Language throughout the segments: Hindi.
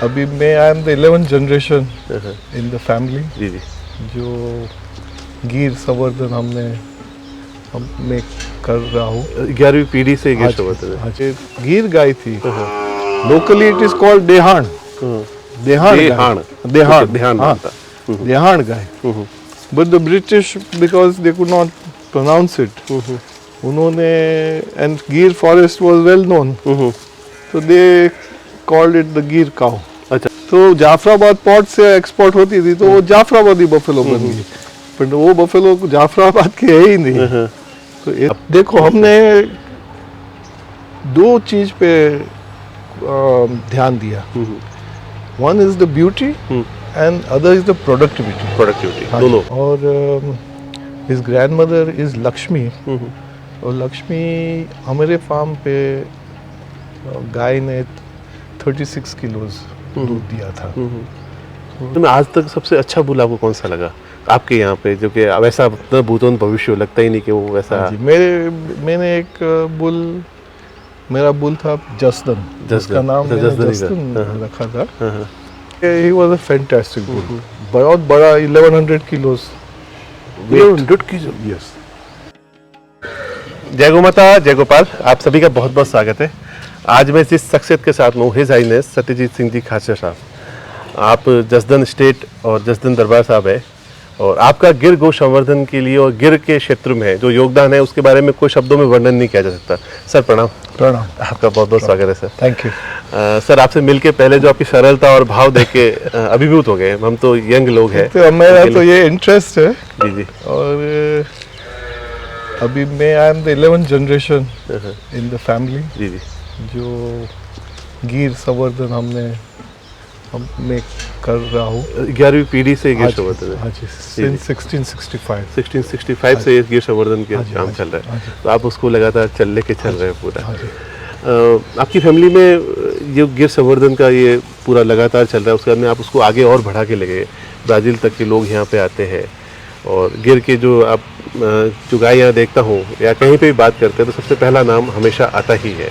अभी मैं I am the 11th generation in the family. जी जी। जो गिर संवर्धन मैं कर रहा हूँ। 11वीं पीढ़ी से गिर संवर्धन है। ये गिर गाय थी। Locally it is called Dehan. Dehan Dehan ध्यान हाँ देहान गाय। But the British because they could not pronounce it, उन्होंने and Gir forest was well known, तो they called it the Gir cow. अच्छा। तो जाफराबाद पोर्ट से एक्सपोर्ट होती थी तो वो जाफराबादी बफेलो बन गई, बट वो बफेलो जाफराबाद के है ही नहीं। तो देखो हमने दो चीज पे ध्यान दिया, one is the beauty and other is the productivity दोनों। और हिज ग्रैंडमदर इज लक्ष्मी, और लक्ष्मी हमारे फार्म पे गाय ने 36 किलोज दूध दिया था। तो मैं आज तक सबसे अच्छा बुल आपको कौन सा लगा आपके यहाँ पे, जो कि वैसा भूतोन भविष्य लगता ही नहीं कि वो वैसा। हाँ जी, मैंने एक मेरा बुल था जसदन, जिसका नाम जसदन रखा था। He was a fantastic bull, बहुत बड़ा 1100 किलोज। 1100 किलो। यस। जय गौ माता, जय गोपाल, आप सभी का बहुत बहुत स्वागत है। आज मैं जिस शख्सियत के साथ हूँ, हिज हाईनेस सत्यजीत सिंह जी खाचर साहब। आप जसदन स्टेट और जसदन दरबार साहब है, और आपका गिर गौ संवर्धन के लिए और गिर के क्षेत्र में जो योगदान है उसके बारे में कोई शब्दों में वर्णन नहीं किया जा सकता। सर प्रणाम। प्रणाम। आपका बहुत बहुत स्वागत है सर। Thank you. सर आपसे मिलके पहले जो आपकी सरलता और भाव देख के अभिभूत हो गए। हम तो यंग लोग हैं, तो मेरा तो ये इंटरेस्ट है। जी जी। और अभी मैं I am the 11th generation in the family. जी जी। जो गिर संवर्धन मैं कर रहा हूँ। 11वीं पीढ़ी से गिर संवर्धन है। हाँ जी, सिंस 1665 से गिर संवर्धन के काम चल रहा है, तो आप उसको लगातार चल रहे हैं पूरा। आपकी फैमिली में ये गिर संवर्धन का ये पूरा लगातार चल रहा है, उसके बाद में आप उसको आगे और बढ़ा के ले गए। ब्राज़ील तक के लोग यहाँ पे आते हैं, और गिर के जो आप जो गाय यहाँ देखता हूँ या कहीं पे भी बात करते हैं तो सबसे पहला नाम हमेशा आता ही है।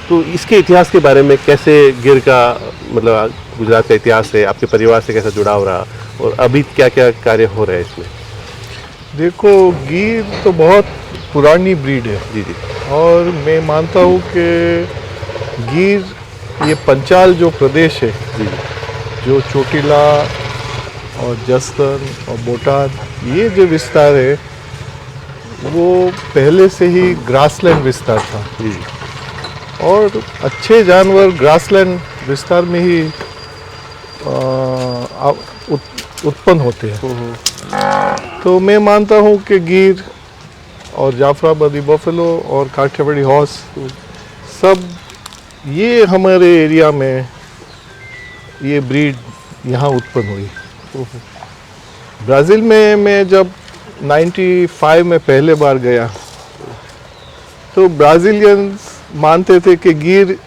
तो इसके इतिहास के बारे में कैसे गिर का मतलब गुजरात का इतिहास है, आपके परिवार से कैसा जुड़ाव रहा, और अभी क्या क्या कार्य हो रहे हैं इसमें? देखो, गिर तो बहुत पुरानी ब्रीड है। जी जी। और मैं मानता हूँ कि गिर ये पंचाल जो प्रदेश है, जी, जो चोटिला और जसदन और बोटाद, ये जो विस्तार है वो पहले से ही ग्रासलैंड विस्तार था। जी। और अच्छे जानवर ग्रासलैंड विस्तार में ही उत्पन्न होते हैं। तो मैं मानता हूँ कि गिर और जाफराबादी बफेलो और काठियावाड़ी हॉर्स, सब ये हमारे एरिया में ये ब्रीड यहाँ उत्पन्न हुई। ब्राज़ील में मैं जब 95 में पहले बार गया तो ब्राज़ीलियंस मानते थे कि गिर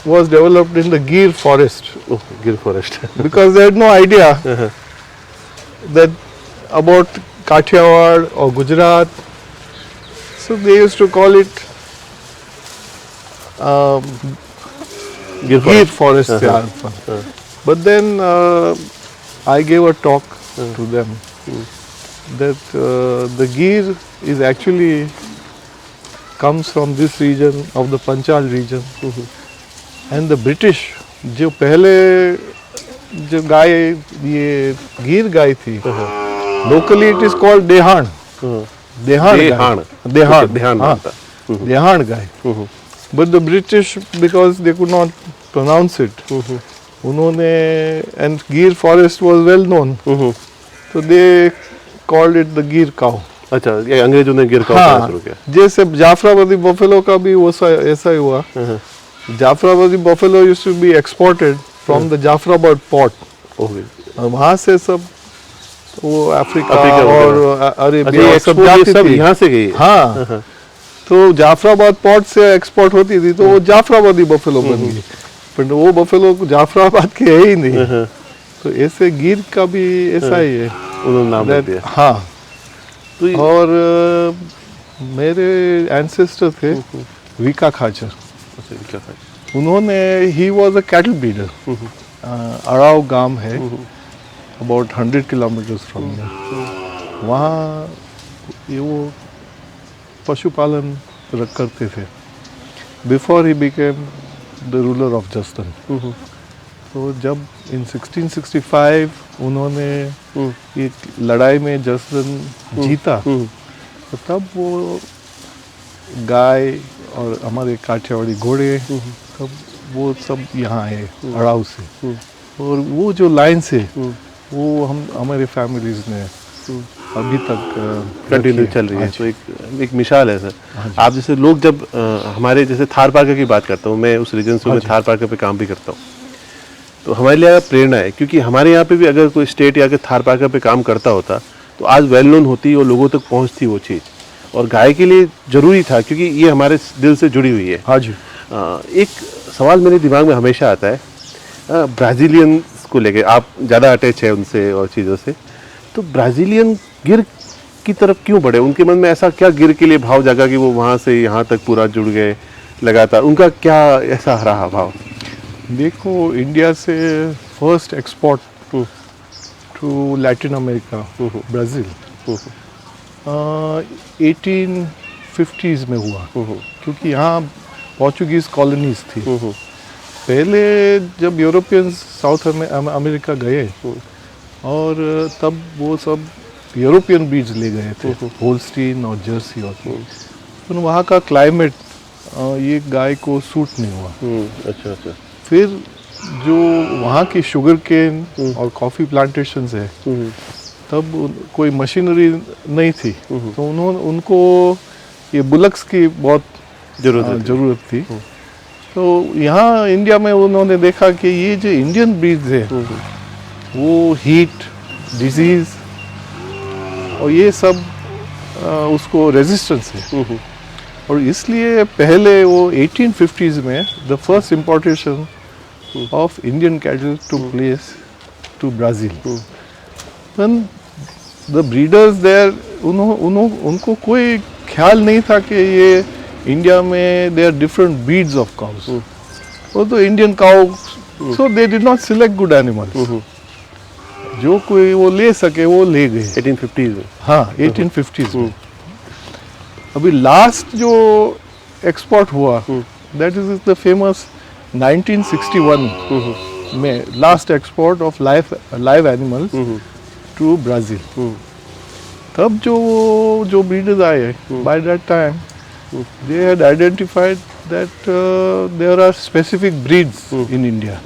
was developed in the Gir forest. Oh, Gir forest. Because they had no idea that about Kathiawad or Gujarat. So they used to call it Gir forest. But then I gave a talk to them that the Gir is actually comes from this region of the Panchal region. And the British जो पहले जो गाय ये गिर गाय थी, locally it is called Dehan. Dehan गाय। But the British because they could not pronounce it, उन्होंने and Gir forest was well known, तो they called it the Gir cow. अच्छा, ये अंग्रेजों ने गिर काउ शुरू किया। जैसे जाफराबादी बफेलो का भी ऐसा ही हुआ। Jafarabadi buffalo used to be exported from the Jafarabad port, और वहाँ से सब वो अफ्रीका और अरेबिया सब यहाँ से गई। हाँ, तो जाफराबाद पोर्ट से एक्सपोर्ट होती थी तो वो जाफराबादी बफेलो बन गई, बट वो बफेलो जाफराबाद के है ही नहीं। तो ऐसे गिर का भी ऐसा ही है, उन्होंने नाम दिया। हाँ, और मेरे एंसेस्टर थे विका खाचर। उन्होंने he was a cattle breeder, अराव गांव है, अबाउट 100 किलोमीटर्स फ्रॉम हियर। वहाँ ये वो पशुपालन करते थे before he became the ruler of Jasdan. तो जब इन 1665 उन्होंने एक लड़ाई में जस्तन जीता, तो तब वो गाय और हमारे काठियावाड़ी घोड़े सब वो सब यहाँ आए अड़ाव से। और वो जो लाइन से वो हमारे फैमिलीज ने अभी तक कंटिन्यू चल रही है। तो एक मिसाल है सर। आप जैसे लोग जब हमारे जैसे थार पार्कर की बात करता हूँ, मैं उस रीजन से मैं थार पार्कर पे काम भी करता हूँ, तो हमारे लिए प्रेरणा है, क्योंकि हमारे यहाँ पे भी अगर कोई स्टेट या थार पार्कर पे काम करता होता तो आज वेल नोन होती और लोगों तक पहुँचती वो चीज़। और गाय के लिए ज़रूरी था, क्योंकि ये हमारे दिल से जुड़ी हुई है। हाँ जी। एक सवाल मेरे दिमाग में हमेशा आता है, ब्राज़ीलियंस को लेके आप ज़्यादा अटैच है उनसे और चीज़ों से, तो ब्राज़ीलियन गिर की तरफ क्यों बढ़े? उनके मन में ऐसा क्या गिर के लिए भाव जागा कि वो वहाँ से यहाँ तक पूरा जुड़ गए लगातार? उनका क्या ऐसा रहा भाव? देखो, इंडिया से first export to Latin America Brazil 1850s में हुआ, क्योंकि यहाँ पोर्चुगीज़ कॉलोनीज थी। पहले जब यूरोपियंस साउथ अमेरिका गए और तब वो सब यूरोपियन ब्रीड्स ले गए थे, होल्स्टीन और जर्सी और तो वहाँ का क्लाइमेट ये गाय को सूट नहीं हुआ। अच्छा अच्छा। फिर जो वहाँ की शुगर केन और कॉफ़ी प्लांटेशंस है, तब कोई मशीनरी नहीं थी, तो उनको ये बुलक्स की बहुत ज़रूरत थी। तो यहाँ इंडिया में उन्होंने देखा कि ये जो इंडियन ब्रीड्स है वो हीट, डिजीज़ और ये सब उसको रेजिस्टेंस है। और इसलिए पहले वो 1850s में the first importation of Indian cattle to place to Brazil. Then the breeders there, उनको कोई ख्याल नहीं था कि ये इंडिया में there different breeds of cows. वो तो Indian cow, so they did not select good animals. जो कोई वो ले सके वो ले गए 1850s में। हाँ, 1850s में। अभी लास्ट जो एक्सपोर्ट हुआ, दैट इज द फेमस 1961 में last export of live animals to Brazil. तब जो ब्रीडर्स आए, by that time they had identified that there are specific breeds in India,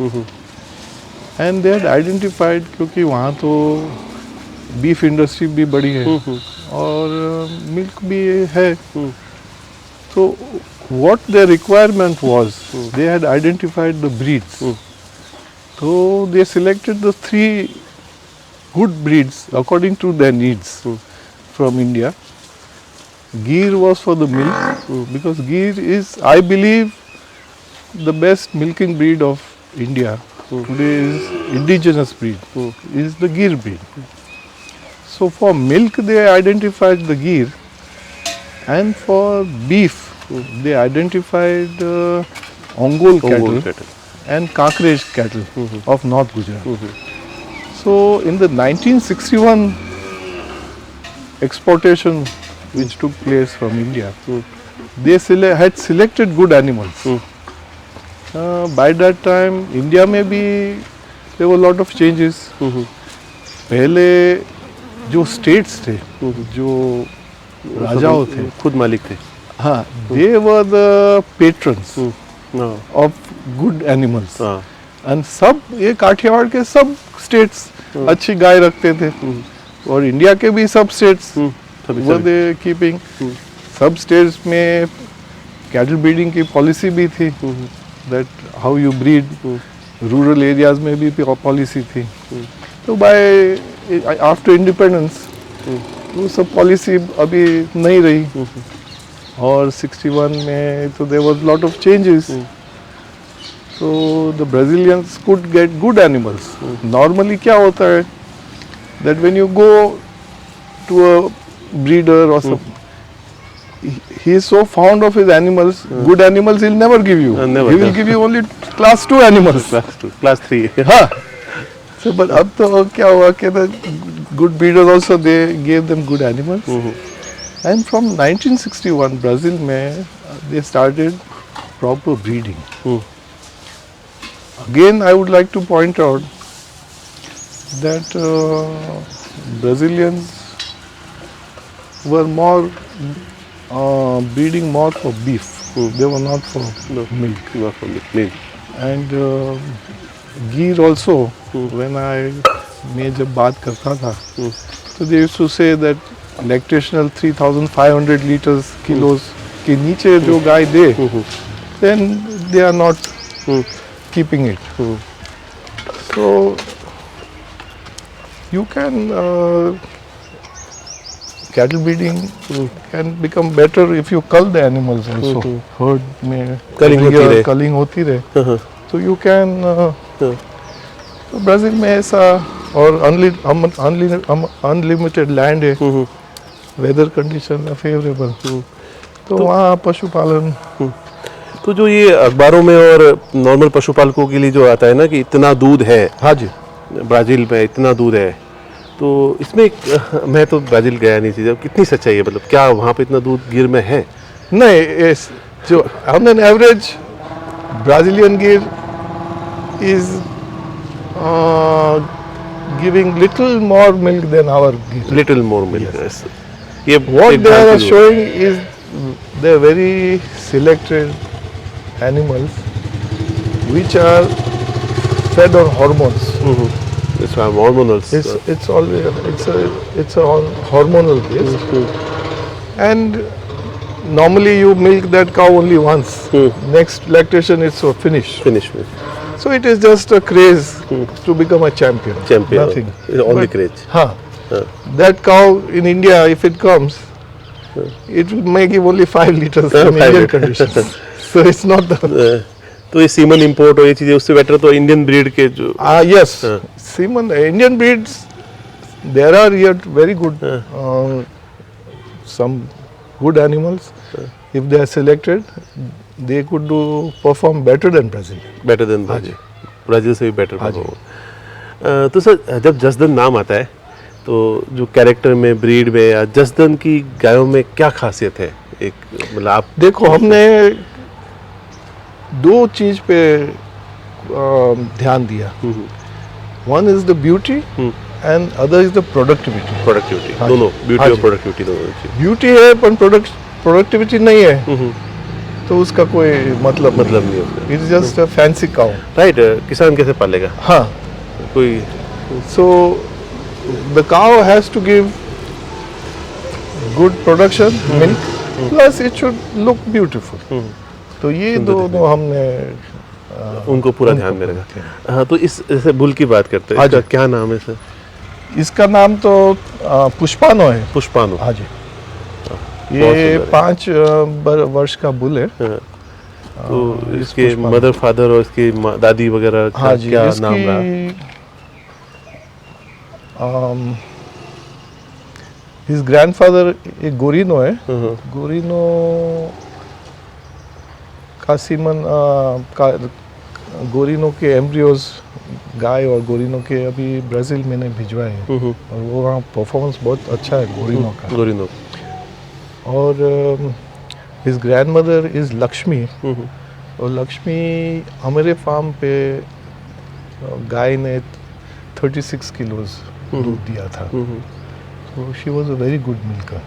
and they had identified, क्योंकि वहाँ तो बीफ इंडस्ट्री भी बड़ी है और मिल्क भी है, तो what their requirement was, they had identified the breeds. So they selected the 3 good breeds according to their needs from India. Gir was for the milk, because Gir is, I believe, the best milking breed of India. Today is indigenous breed, is the Gir breed. So for milk they identified the Gir, and for beef they identified Ongole cattle and Kankrej cattle of North Gujarat. So in the 1961 exportation which took place from India, they had selected good animals. By that time, India में भी there were a lot of changes. पहले जो states थे, जो राजाओं थे, खुद मालिक थे, हाँ, they were the patrons of good animals. And सब ये काठियावाड़ के सब states अच्छी गाय रखते थे, और इंडिया के भी सब states were they keeping. सब states में cattle breeding की policy भी थी, that how you breed. Rural areas में भी policy थी. तो by after independence वो सब policy अभी नहीं रही, और 61 में तो there was lot of changes. So the Brazilians could get good animals. Normally क्या होता है, that when you go to a breeder or some, he is so fond of his animals. Good animals he'll never give you. Never, He will never. give you only class 2 animals. Class 3 हाँ. So, but अब तो क्या हुआ कि the good breeders also they gave them good animals. And from 1961 Brazil में they started proper breeding. Again, I would like to point out that Brazilians were more breeding more for beef. They were not for milk. not for milk. And ghee also, when मैं जब बात करता था, so they used to say that lactational 3,500 liters kilos के नीचे जो गाय दे, then they are not keeping it. So you can cattle breeding can become better if you cull the animals also. Herd में Culling होती रहे. culling होती रहे. So you can तो ब्राज़ील में ऐसा और अनलिमिटेड लैंड है, वेदर कंडीशन है फेवरेबल, तो वहाँ पशुपालन। तो जो ये अखबारों में और नॉर्मल पशुपालकों के लिए जो आता है ना कि इतना दूध है, हाँ जी, ब्राज़ील में इतना दूध है, तो इसमें मैं तो ब्राज़ील गया नहीं थी, कितनी सच्चाई है, मतलब क्या वहाँ पे इतना दूध गिर में है? नहीं, जो ऑन एन एवरेज ब्राज़ीलियन गिर is giving little more milk than our ghee. Little more milk. ये What एक they बात are की showing is they are very selected animals which are fed on hormones. It's hormonal. It's always it's a hormonal based. And normally you milk that cow only once. Next lactation it's finished. Finish with So it is just a craze to become a champion. champion. Nothing. It's only But- craze. Huh. That cow in India, if it comes, it may give only 5 liters in 5 Indian liters. conditions. So it's not the. तो ये सीमन इंपोर्ट और ये चीजें, उससे बेटर तो इंडियन ब्रीड के जो Yes. Semen, Indian breeds, there are yet very good, some good animals. If they are selected, they could perform better than Brazil. Better than Brazil, Brazil से भी बेटर परफॉर्म। तो सर जब जसदन नाम आता है तो जो कैरेक्टर में, ब्रीड में या जसदन की गायों में क्या खासियत है? एक मतलब आप देखो, हमने दो चीज पे ध्यान दिया. One is the beauty and other is the productivity. Productivity, हाँ दोनों जी, ब्यूटी हाँ और जी. प्रोडक्टिविटी दोनों चीज ब्यूटी है पर प्रोडक्टिविटी नहीं है, तो उसका कोई मतलब नहीं है उसका। It is just a fancy cow. Right, किसान कैसे पालेगा हाँ. कोई? So the cow has to give good production, milk, plus it should look beautiful. तो ये दोनों हमने उनको पूरा ध्यान में रखा। हाँ, तो इस जैसे बुल की बात करते हैं, हाँ इसका जी. क्या नाम है सर? इसका नाम तो पुष्पानो है. पुष्पानु। हाँ जी. बहुत ये सुंदर है। 5 वर्ष का बुल है. हाँ. तो इस इसके पुष्पानु. मदर फादर और इसकी दादी वगैरह का हाँ जी. क्या नाम रहा? हिज ग्रैंडफादर एक गोरिनो है. गोरिनो का सीमन गोरिनो के एम्ब्रियोज गाय और गोरिनो के अभी ब्राज़ील मैंने भिजवाए हैं, और वो वहाँ परफॉर्मेंस बहुत अच्छा है गोरिनो का. गोरिनो। और हिज ग्रैंडमदर इज़ लक्ष्मी, और लक्ष्मी हमारे फार्म पे गाय ने 36 किलोज दूध दिया था. तो she was a very good milker.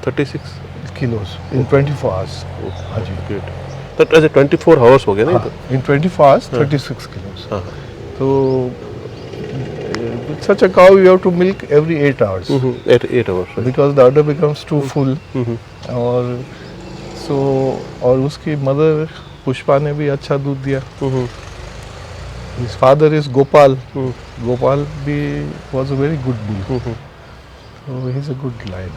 36 kilos in 24 hours. हाँ जी. ग्रेट। तो ऐसे 24 आवर्स हो गए ना? इन 24 आवर्स 36 किलोज. हाँ. तो such a cow you have to milk every 8 hours 8 hours. because the udder becomes too full. और so और उसकी मदर पुष्पा ने भी अच्छा दूध दिया. His father is Gopal. Gopal भी was a very good bull. So he's a good lion.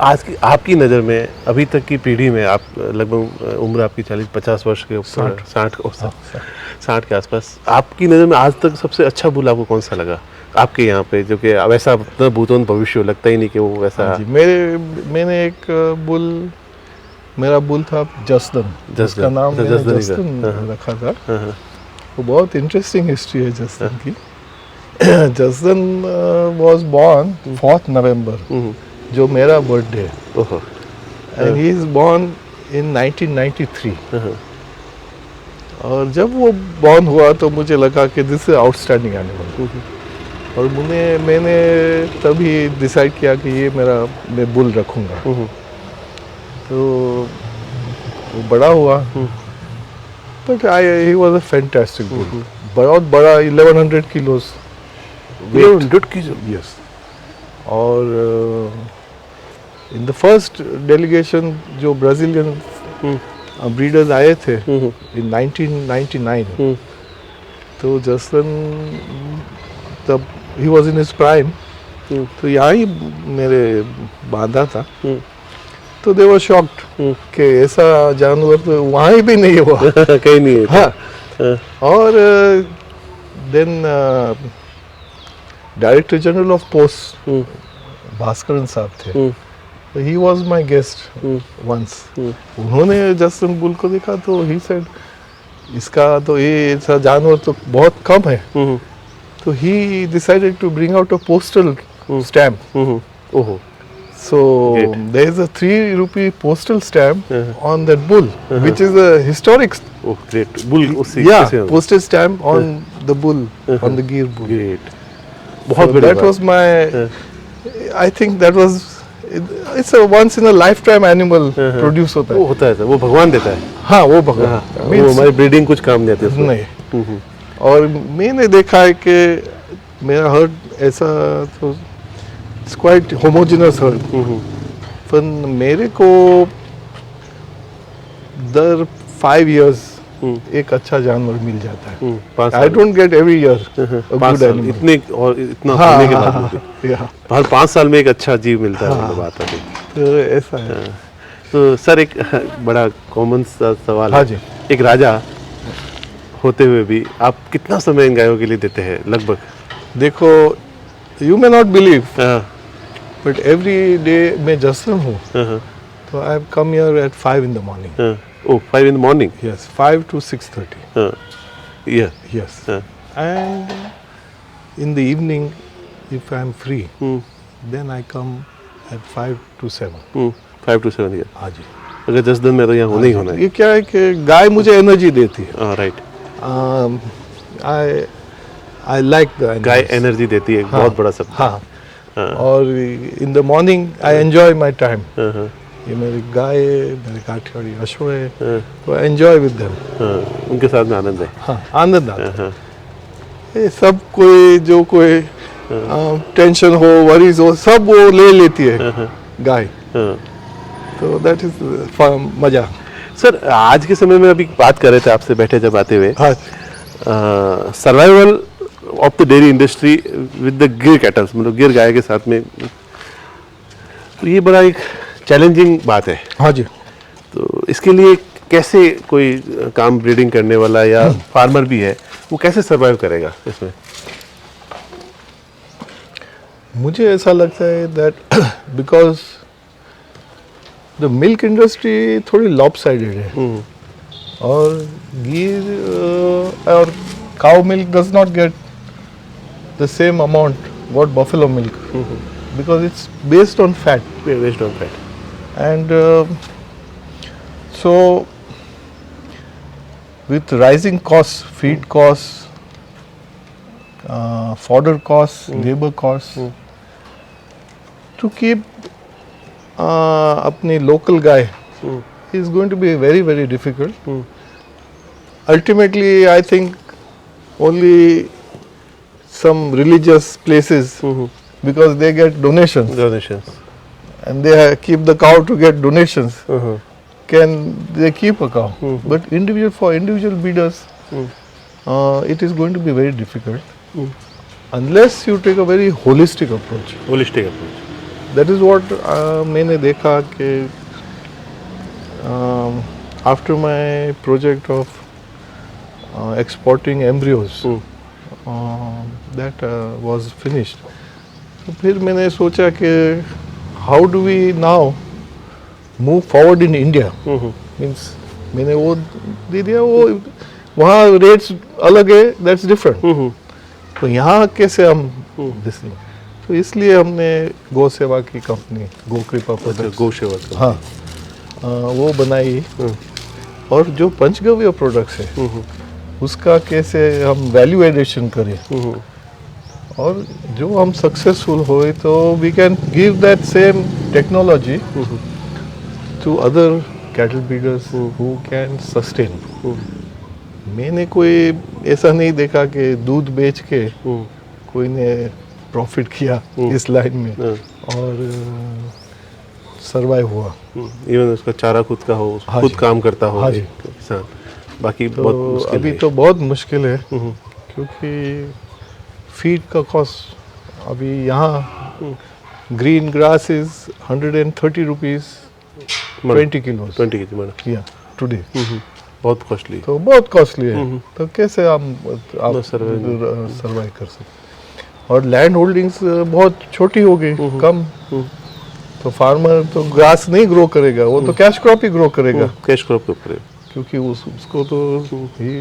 आज की आपकी नज़र में अभी तक की पीढ़ी में, आप लगभग उम्र आपकी 40-50 वर्ष के ऊपर, 60 के आसपास, आपकी नज़र में आज तक सबसे अच्छा बुल आपको कौन सा लगा आपके यहाँ पे, जो कि वैसा भूतों भविष्य लगता ही नहीं कि वो वैसा? जी, मैंने एक बुल मेरा बुल था जसदन, जसदन, उसका नाम अच्छा, मैंने जसदन ही था। जसदन रखा था। हाँ, वो बहुत इंटरेस्टिंग हिस्ट्री है जसदन की। जसदन वाज बोर्न 4th नवंबर, जो मेरा बर्थडे है, ओहो, and he is born in 1993। और जब वो बॉर्न हुआ तो मुझे लगा कि दिस इज आउटस्टैंडिंग एनिमल, और मैंने तभी डिसाइड किया कि ये मैं बुल रखूँगा। तो वो बड़ा हुआ, but he was a fantastic bull, बहुत बड़ा, 1100 किलोस वेट। 100 की यस। और इन द फर्स्ट डेलीगेशन जो ब्राज़ीलियन ब्रीडर्स आए थे इन 1999, तो जसदन तब he was in his prime, तो यहाँ ही मेरे बांधा था। तो दे वर शॉक्ड कि ऐसा जानवर तो वहाँ ही भी नहीं हुआ। कहीं नहीं है। हाँ। और then director general of post Bhaskaran साहब थे, he was my guest once. उन्होंने जसदन बुल को देखा तो ही सेड इसका तो ये ऐसा जानवर तो बहुत कम है। तो he decided to bring out a postal stamp. ओहो, So Great. there is a 3 rupee postal stamp on that bull, which is a historic. Oh great, bull उससे Yeah, कैसे हो? postage stamp on the bull, on the Gir bull. Great, बहुत So बड़ी that बात। was my. I think that was. It's a once in a lifetime animal produce होता वो है। होता है, वो भगवान देता है। हाँ, वो भगवान। हाँ, वो Means- हमारी ब्रीडिंग कुछ काम नहीं आती उसमें। नहीं। और मैंने देखा है कि मेरा हर्ड ऐसा तो इट्स क्वाइट होमोजेनस हर्ड, पर मेरे को दर 5 years एक अच्छा जानवर मिल जाता है। 5 I don't get every year a 5 good साल, एनिमल। इतने और इतना हाँ, होने के हाँ, बाद हाँ, भी yeah, हर 5 साल में एक अच्छा जीव मिलता है, मतलब बात है। तो ऐसा है। तो सर एक बड़ा कॉमन सा सवाल हाँ है, जी। एक राजा होते हुए भी आप कितना समय इन गायों के लिए देते हैं लगभग? देखो, यू मे नॉट बिलीव, हाँ, बट एवरी डे मैं जसदन हूँ, हाँ, तो I come here at 5 in the morning. हाँ, ओह 5 in the morning? Yes, 5 to 6:30. हाँ, yeah, Yes. हाँ, And in the evening, if I am free, then I come at 5 to 7. 5 to 7 years। हाँ जी। अगर 10 दिन में तो यहाँ होना ही होना है। ये क्या है कि गाय मुझे एनर्जी देती है। हाँ, right, I like the guy energy देती है, एक बहुत बड़ा शब्द। हाँ। और in the morning I enjoy my time. हाँ, हाँ, ये मेरी गाय है, मेरे काठियावाड़ी अश्व है, तो आई एंजॉय विद देम। हाँ, उनके साथ में आनंद है। हाँ, आनंद आता है। हाँ, ये सब कोई जो कोई टेंशन हो, वरीज हो, सब वो ले लेती है गाय। हाँ। तो दैट इज मजा। सर आज के समय में अभी बात कर रहे थे आपसे बैठे जब आते हुए, हाँ, survival of the dairy industry with the गिर कैटल्स, मतलब गिर गाय के साथ में, तो ये बड़ा एक चैलेंजिंग बात है। हाँ जी। तो इसके लिए कैसे कोई काम ब्रीडिंग करने वाला या फार्मर भी है, वो कैसे सर्वाइव करेगा इसमें? मुझे ऐसा लगता है that because the milk industry थोड़ी लॉपसाइडेड है, और गिर और cow milk does not get the same amount what buffalo milk, because it's based on fat, based on fat. and so with rising costs, feed costs, fodder costs, labor costs, to keep अपनी local guy is going to be very very difficult. Ultimately, I think only some religious places, because they get donations. Donations. And they keep the cow to get donations. Can they keep a cow? But for individual breeders, it is going to be very difficult unless you take a very holistic approach. Holistic approach. That is what मैंने देखा कि after my project of exporting embryos, that was finished. तो फिर मैंने सोचा कि how do we now move forward in India, means मैंने वो दे दिया, वो वहाँ रेट्स अलग है, दैट्स डिफरेंट। तो यहाँ कैसे हम दिस, तो इसलिए हमने गौ सेवा की कंपनी गो कृपा प्रोडक्ट्स, गौ सेवा का। हाँ वो बनाई। और जो पंचगव्य प्रोडक्ट्स है उसका कैसे हम वैल्यू एडिशन करें, और जो हम सक्सेसफुल होए तो we can give that same technology to other cattle breeders who can sustain. मैंने कोई ऐसा नहीं देखा कि दूध बेच के कोई ने प्रॉफिट किया इस लाइन में और सरवाइव हुआ। इवन उसका चारा खुद का हो, हाँ खुद जी। काम करता हो हाँ जी। किसान, बाकी तो बहुत मुश्किल अभी है। तो बहुत मुश्किल है, क्योंकि फीड का कॉस्ट अभी यहाँ green grass is 130 rupees 20 kilo 20 KG madam, या टुडे, बहुत कॉस्टली। तो बहुत कॉस्टली है। तो कैसे हम आप survive सर्वाइव कर सकते, और लैंड होल्डिंग्स बहुत छोटी हो गई, कम। तो फार्मर तो ग्रास नहीं ग्रो करेगा, वो तो कैश क्रॉप ही ग्रो करेगा, कैश क्रॉप के ऊपर है। क्योंकि उसको तो ही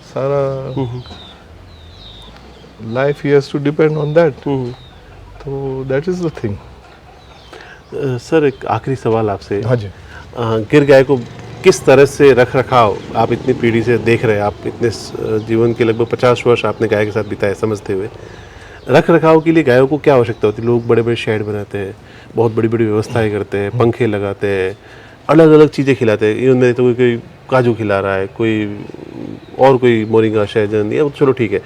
सारा लाइफ ही has to depend on that. तो that is the thing. Sir एक आखिरी सवाल आपसे, हाँ जी। गिर गाय को किस तरह से रख रखाव आप इतनी पीढ़ी से देख रहे हैं, आप इतने जीवन के लगभग 50 वर्ष आपने गाय के साथ बिताए समझते हुए, रख रखाव के लिए गायों को क्या आवश्यकता होती है? लोग बड़े बड़े शेड बनाते हैं, बहुत बड़ी बड़ी व्यवस्थाएं करते हैं, पंखे लगाते हैं, अलग अलग चीज़ें खिलाते हैं। इवन मेरे तो कोई काजू खिला रहा है, कोई और कोई मोरिंगा शहजन, या चलो ठीक है,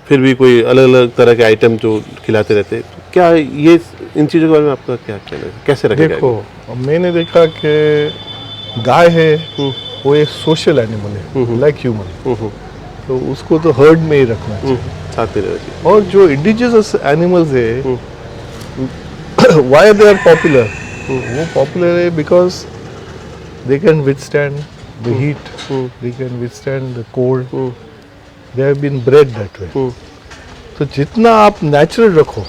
फिर भी कोई अलग अलग तरह के आइटम जो खिलाते रहते हैं। तो क्या ये इन चीज़ों के बारे में आपका क्या कहना है, कैसे रखें? देखो, मैंने देखा कि गाय है वो एक सोशल एनिमल है, लाइक ह्यूमन, तो उसको तो हर्ड में ही रखना चाहिए, साथ में रहना चाहिए। और जो इंडिजिनस एनिमल्स है व्हाई दे आर पॉपुलर, वो पॉपुलर है because they can withstand the heat, they can withstand the cold, they have been bred that way. तो जितना आप नेचुरल रखो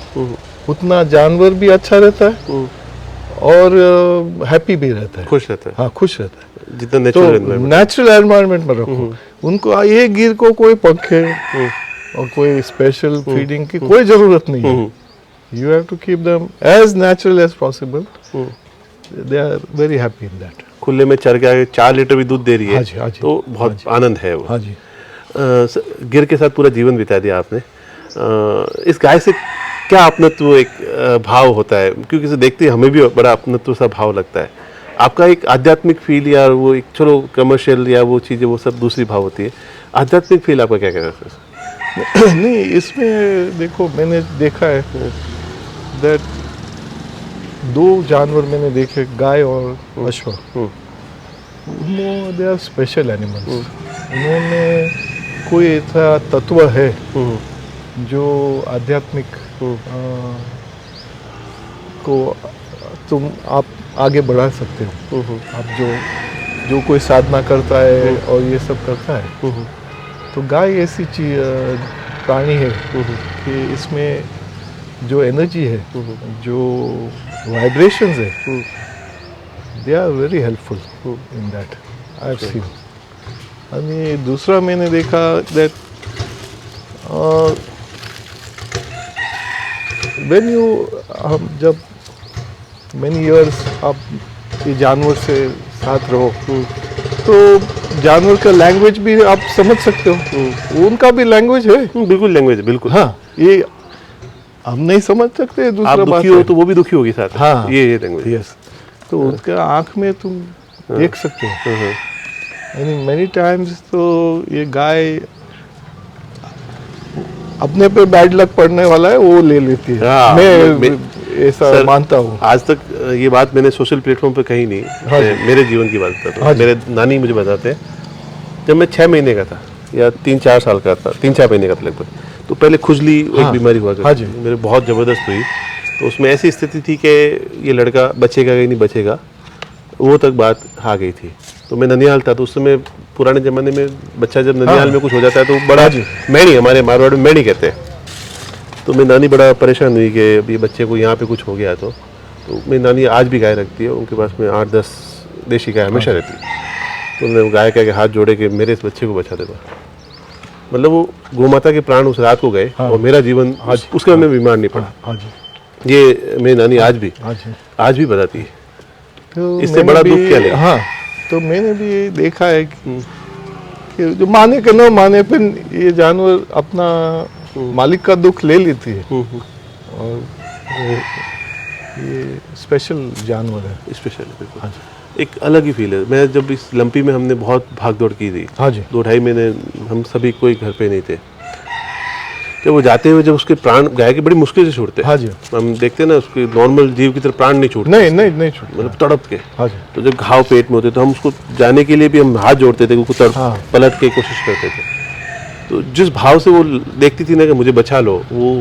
उतना जानवर भी अच्छा रहता है और हैप्पी भी रहता है, खुश रहता है। हाँ खुश रहता है। जितना तो नेचुरल एनवायरनमेंट। नेचुरल एनवायरनमेंट में रखो उनको। ये गिर को कोई पंखे और कोई स्पेशल फीडिंग की कोई जरूरत नहीं है। You have to keep them as natural as possible, they are very happy in that. खुले में चर के आगे 4 लीटर भी दूध दे रही है, हाँ जी, हाँ जी, तो बहुत आनंद है वो। हाँ जी। गिर के साथ पूरा जीवन बिता दिया आपने। इस गाय से क्या अपनत्व एक भाव होता है? क्योंकि इसे देखते ही हमें भी बड़ा अपनत्व सा भाव लगता है। आपका एक आध्यात्मिक फील, या वो एक चलो कमर्शियल या वो चीज़ें, वो सब दूसरी भाव होती है। आध्यात्मिक फील आपका क्या कहना है? नहीं, इसमें देखो मैंने देखा है दैट 2 जानवर मैंने देखे, गाय और अश्व, दे आर स्पेशल एनिमल्स। उन्होंने कोई ऐसा तत्व है जो आध्यात्मिक को तुम आप आगे बढ़ा सकते हो। आप जो कोई साधना करता है और ये सब करता है, तो गाय ऐसी चीज प्राणी है कि इसमें जो एनर्जी है, जो वाइब्रेशंस है, they are very helpful in that, I have seen. आणि दूसरा मैंने देखा दैट व्हेन यू, हम जब मैनी इयर्स आप ये जानवर से साथ रहो, तो जानवर का लैंग्वेज भी आप समझ सकते हो, उनका भी लैंग्वेज है। बिल्कुल लैंग्वेज, बिल्कुल। हाँ, ये हम नहीं समझ सकते, दूसरा आप बात दुखी हो है। तो वो भी दुखी होगी साथ। हाँ, ये लैंग्वेज। यस। तो उसका आंख में तुम देख सकते हो। यानी मेनी टाइम्स तो ये गाय अपने पे बैड लक पड़ने वाला है, वो ले लेती है। हाँ, मैं ऐसा सर, मानता हूँ। आज तक ये बात मैंने सोशल प्लेटफॉर्म पे कही नहीं। हाँ जी। मेरे जीवन की बात करता हाँ हूँ। जी। मेरे नानी मुझे बताते हैं, जब मैं 6 महीने का था या 3-4 साल का था, 3-4 महीने का था लगभग, तो पहले खुजली एक हाँ। बीमारी हुआ करती हाँ जी। थी। मेरे बहुत ज़बरदस्त हुई। तो उसमें ऐसी स्थिति थी कि ये लड़का बचेगा कि नहीं बचेगा, वो तक बात आ गई थी। तो मैं ननिहाल था, तो उस समय पुराने ज़माने में बच्चा जब ननिहाल में कुछ हो जाता है तो बड़ा मैनी, हमारे मारवाड़ में मैनी कहते हैं। तो मेरी नानी बड़ा परेशान हुई कि अभी बच्चे को यहाँ पे कुछ हो गया। तो मेरी नानी आज भी गाय रखती है, उनके पास में 8-10 देशी गाय हमेशा रहती है। तो उन्होंने वो गाय के आगे हाथ जोड़े कि मेरे इस बच्चे को बचा देगा। मतलब वो गोमाता के प्राण उस रात को गए और मेरा जीवन उसके बाद में बीमार नहीं पड़ा। ये मेरी नानी आज भी बताती है। तो इससे बड़ा दुख क्या लेगा? हाँ, तो मैंने भी ये देखा है कि जो माने कि न माने पर ये जानवर अपना मालिक का दुख ले लेती है। और ये स्पेशल जानवर है। स्पेशल है बिल्कुल। एक अलग ही फील है। मैं जब इस लंपी में हमने बहुत भाग दौड़ की थी, 2-2.5 महीने हम सभी कोई घर पे नहीं थे। जब वो जाते हुए जब उसके प्राण गाय के बड़ी मुश्किल से छूटते, हम देखते हैं ना उसके नॉर्मल जीव की तरह प्राण नहीं छूटते, नहीं छूटते, मतलब तड़प के। तो जब घाव पेट में होते तो हम उसको जाने के लिए भी हम हाथ जोड़ते थे, उसको तड़प पलट के कोशिश करते थे। तो जिस भाव से वो देखती थी ना कि मुझे बचा लो, वो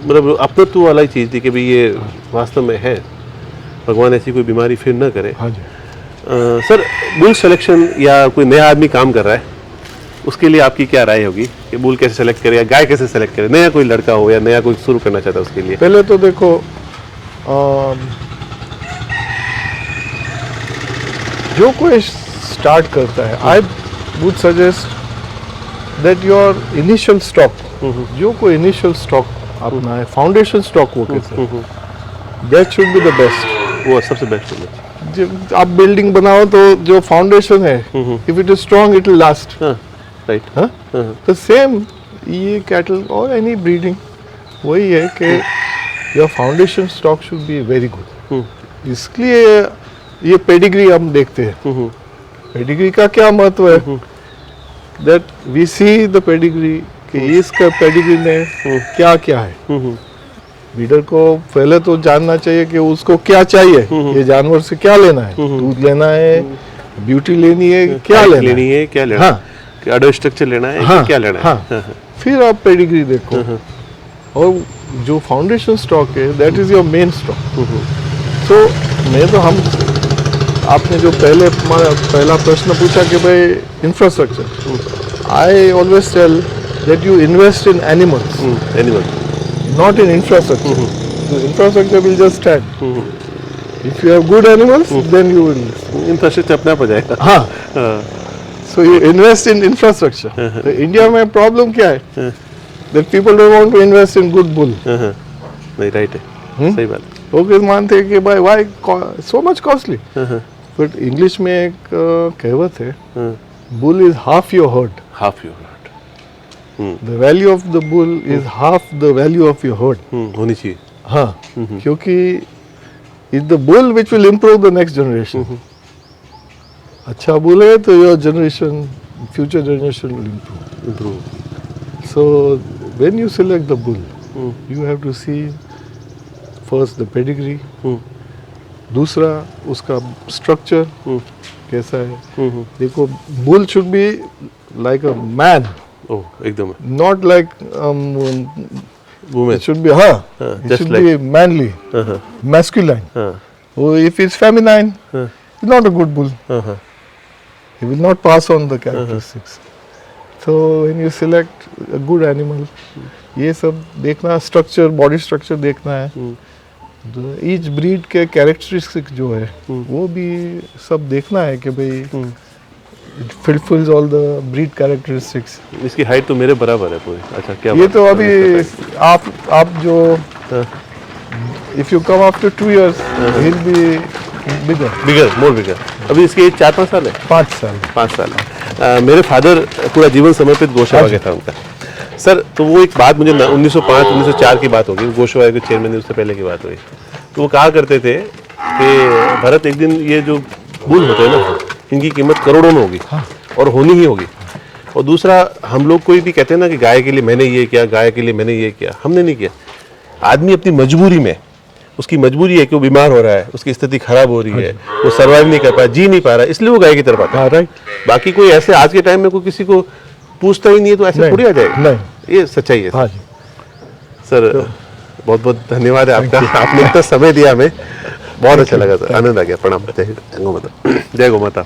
मतलब अपनत्व वाला ही चीज़ थी कि भाई ये वास्तव में है, भगवान ऐसी कोई बीमारी फिर ना करे। सर, बुल सिलेक्शन या कोई नया आदमी काम कर रहा है, उसके लिए आपकी क्या राय होगी कि बुल कैसे सेलेक्ट करे या गाय कैसे सेलेक्ट करे? नया कोई लड़का हो या नया कोई शुरू करना चाहता है उसके लिए। पहले तो देखो, जो कोई स्टार्ट करता है, I would suggest that your initial stock, जो कोई इनिशियल स्टॉक अपना है, फाउंडेशन स्टॉक वो कहते हैं, that should be the best. वो सबसे बेस्ट है। जब आप बिल्डिंग बनाओ तो जो फाउंडेशन है, if it is strong it will last, right. तो सेम ये कैटल और एनी ब्रीडिंग वही है कि your foundation stock should be very good. इसलिए ये पेडिग्री हम देखते हैं। पेडिग्री का क्या महत्व है? That we see the pedigree कि इसका पेडिग्री में क्या क्या है। ब्रीडर को पहले तो जानना चाहिए कि उसको क्या चाहिए, ये जानवर से क्या लेना है, दूध लेना है, ब्यूटी लेनी है, क्या लेनी है, क्या लेना है, अडो स्ट्रक्चर लेना है, क्या लेना है। फिर आप पेडिग्री देखो, और जो फाउंडेशन स्टॉक है that is your main stock. So मैं तो आपने जो पहला प्रश्न पूछा कि भाई infrastructure, I always tell that you invest in animals, not in infrastructure. The infrastructure will just stand. If you have good animals, then you will. Infrastructure अपने आप हो जाएगा। हाँ। So you invest in infrastructure. तो इंडिया में प्रॉब्लम क्या है? That people don't want to invest in good bull. नहीं, राइट है, सही बात। वो लोग मानते हैं कि भाई why so much costly? But English में एक कहावत है, bull is half your herd. Half your herd. The value of the bull is half the value of your herd. होनी चाहिए। हाँ, क्योंकि it's the bull which will improve the next generation. अच्छा bull है तो your generation, future generation will improve. So when you select the bull, you have to see first the pedigree, दूसरा उसका structure कैसा है। देखो, bull should be like a man. Oh, एकदम। Not like woman. It should be it just should like be manly, masculine. If it's feminine, it's not a good bull. He will not pass on the characteristics. So when you select a good animal, ये सब देखना, structure, body structure देखना है, each breed के characteristics जो है, वो भी सब देखना है कि भाई it fulfills all the breed characteristics. इसकी हाइट तो मेरे बराबर है पूरी। अच्छा, क्या ये तो अभी आप जो if you come after 2 years, he'll be more bigger. अभी इसकी एज 4-5 साल है। 5 साल। मेरे फादर पूरा जीवन समर्पित गौशाला के था उनका। सर, तो वो एक बात मुझे 1905-1904 की बात होगी, गौशाला के चेयरमैन ने, उससे पहले की बात हुई। तो वो कहा करते थे कि भरत, एक दिन ये जो बुल होते हैं ना, इनकी कीमत करोड़ों में होगी, और होनी ही होगी। और दूसरा, हम लोग कोई भी कहते हैं ना कि गाय के लिए मैंने ये किया, गाय के लिए मैंने ये किया, हमने नहीं किया। आदमी अपनी मजबूरी में, उसकी मजबूरी है कि वो बीमार हो रहा है, उसकी स्थिति खराब हो रही है, वो सर्वाइव नहीं कर पा रहा, जी नहीं पा रहा, इसलिए वो गाय की तरफ आता है। बाकी कोई ऐसे आज के टाइम में कोई किसी को पूछता ही नहीं है तो ऐसे थोड़ी आ जाएगा। ये सच्चाई है। सर, बहुत बहुत धन्यवाद है आपका, आपने इतना समय दिया हमें, बहुत अच्छा लगा सर, आनंद आ गया। प्रणाम। जय गौ माता। जय गौ माता।